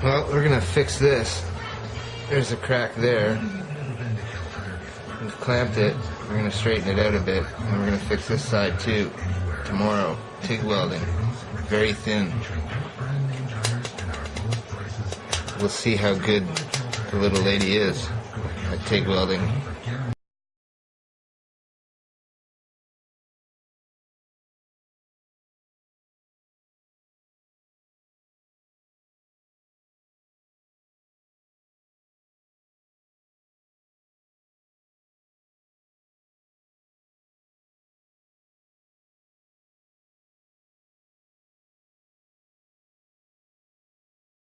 Well, we're gonna fix this. There's a crack there. We've clamped it. We're gonna straighten it out a bit, and we're gonna fix this side too. Tomorrow, TIG welding, very thin. We'll see how good the little lady is at TIG welding.